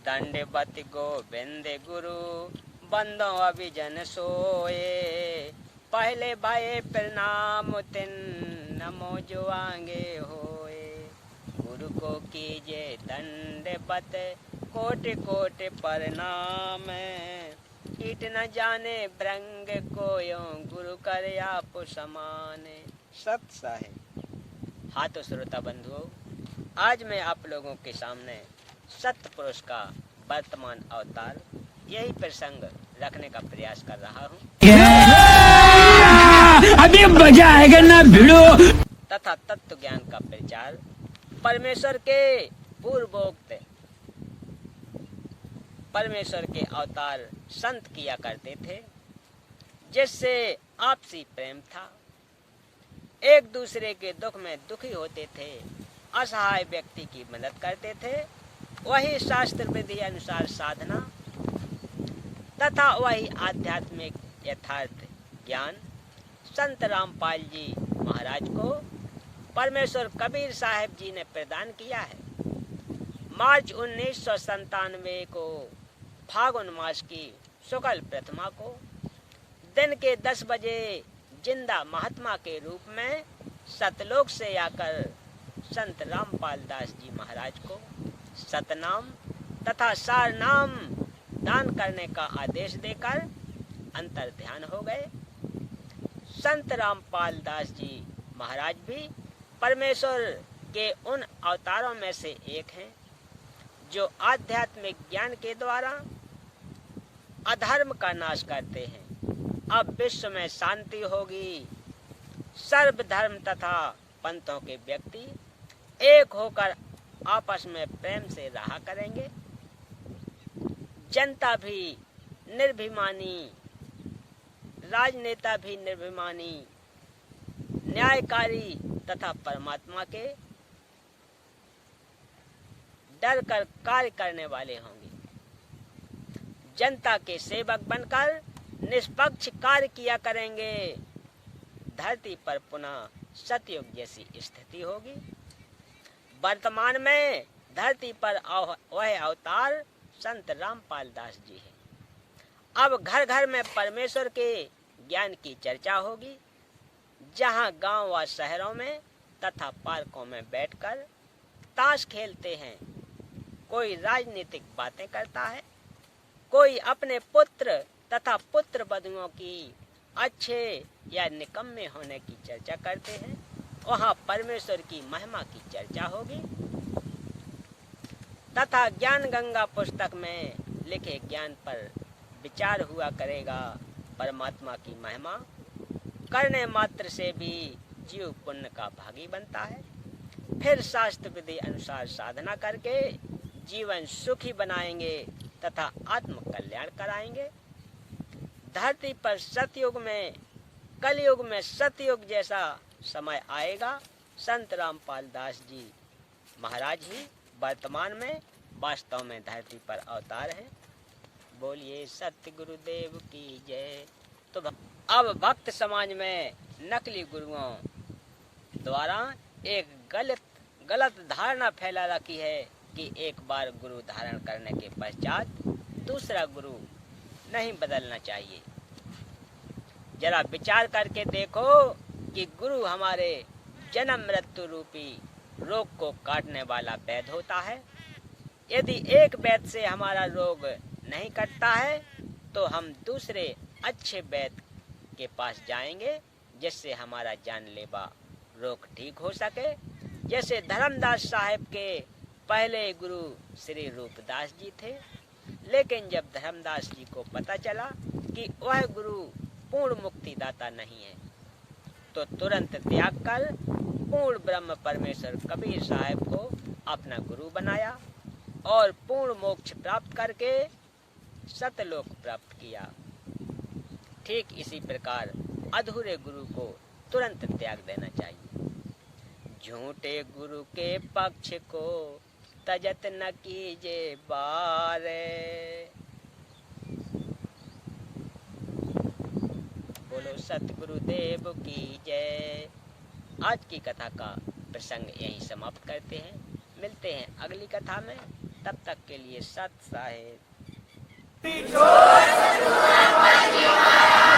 दंडवत गोविंद गुरु बंदो अभिजन सोए। पहले भये प्रणाम तिन नमो जो आगे होए। गुरु को कीजे दंडवत कोटि कोटि प्रणाम। कीट न जाने ब्रंग कोयो गुरु कर आप समान। सत साहिब। हाँ तो श्रोता बंधुओं, आज मैं आप लोगों के सामने सत्य पुरुष का वर्तमान अवतार यही प्रसंग रखने का प्रयास कर रहा हूँ। अभी मजा आएगा ना भिड़ो। तथा तत्व ज्ञान का प्रचार परमेश्वर के पूर्वोक्त परमेश्वर के अवतार संत किया करते थे, जिससे आपसी प्रेम था। एक दूसरे के दुख में दुखी होते थे, असहाय व्यक्ति की मदद करते थे। वही शास्त्र विधि अनुसार साधना तथा वही आध्यात्मिक यथार्थ ज्ञान संत रामपाल जी महाराज को परमेश्वर कबीर साहब जी ने प्रदान किया है। मार्च 1997 को फागुन मास की शुक्ल प्रतिमा को दिन के 10 बजे जिंदा महात्मा के रूप में सतलोक से आकर संत रामपाल दास जी महाराज को सतनाम तथा सार नाम दान करने का आदेश देकर अंतर ध्यान हो गए। संत रामपाल दास जी महाराज भी परमेश्वर के उन अवतारों में से एक हैं, जो आध्यात्मिक ज्ञान के द्वारा अधर्म का नाश करते हैं। अब विश्व में शांति होगी। सर्वधर्म तथा पंथों के व्यक्ति एक होकर आपस में प्रेम से रहा करेंगे। जनता भी निर्भिमानी, राजनेता भी निर्भिमानी, न्यायकारी तथा परमात्मा के डर कर कार्य करने वाले होंगे। जनता के सेवक बनकर निष्पक्ष कार्य किया करेंगे। धरती पर पुनः सतयुग जैसी स्थिति होगी। वर्तमान में धरती पर वह अवतार संत रामपाल दास जी है। अब घर घर में परमेश्वर के ज्ञान की चर्चा होगी, जहां गांव व शहरों में तथा पार्कों में बैठकर ताश खेलते हैं। कोई राजनीतिक बातें करता है, कोई अपने पुत्र तथा पुत्र वधुओं की अच्छे या निकम्मे होने की चर्चा करते हैं। वहां परमेश्वर की महिमा की चर्चा होगी तथा ज्ञान गंगा पुस्तक में लिखे ज्ञान पर विचार हुआ करेगा। परमात्मा की महिमा करने मात्र से भी जीव पुण्य का भागी बनता है। फिर शास्त्र विधि अनुसार साधना करके जीवन सुखी बनाएंगे तथा आत्म कल्याण कराएंगे। धरती पर सतयुग में, कलयुग में सतयुग जैसा समय आएगा। संत रामपाल दास जी महाराज ही वर्तमान में वास्तव में धरती पर अवतार हैं। बोलिए सत्य गुरुदेव की जय। तो अब भक्त समाज में नकली गुरुओं द्वारा एक गलत धारणा फैला रखी है कि एक बार गुरु धारण करने के पश्चात दूसरा गुरु नहीं बदलना चाहिए। जरा विचार करके देखो कि गुरु हमारे जन्म मृत्यु रूपी रोग को काटने वाला वैद्य होता है। यदि एक वैद्य से हमारा रोग नहीं कटता है तो हम दूसरे अच्छे वैद्य के पास जाएंगे, जिससे हमारा जानलेवा रोग ठीक हो सके। जैसे धर्मदास साहब के पहले गुरु श्री रूपदास जी थे, लेकिन जब धर्मदास जी को पता चला कि वह गुरु पूर्ण मुक्तिदाता नहीं है, तो तुरंत त्याग कर पूर्ण ब्रह्म परमेश्वर कबीर साहब को अपना गुरु बनाया और पूर्ण मोक्ष प्राप्त करके सतलोक प्राप्त किया। ठीक इसी प्रकार अधूरे गुरु को तुरंत त्याग देना चाहिए। झूठे गुरु के पक्ष को तजत न कीजे बारे। बोलो सतगुरुदेव की जय। आज की कथा का प्रसंग यहीं समाप्त करते हैं। मिलते हैं अगली कथा में। तब तक के लिए सत साहेब।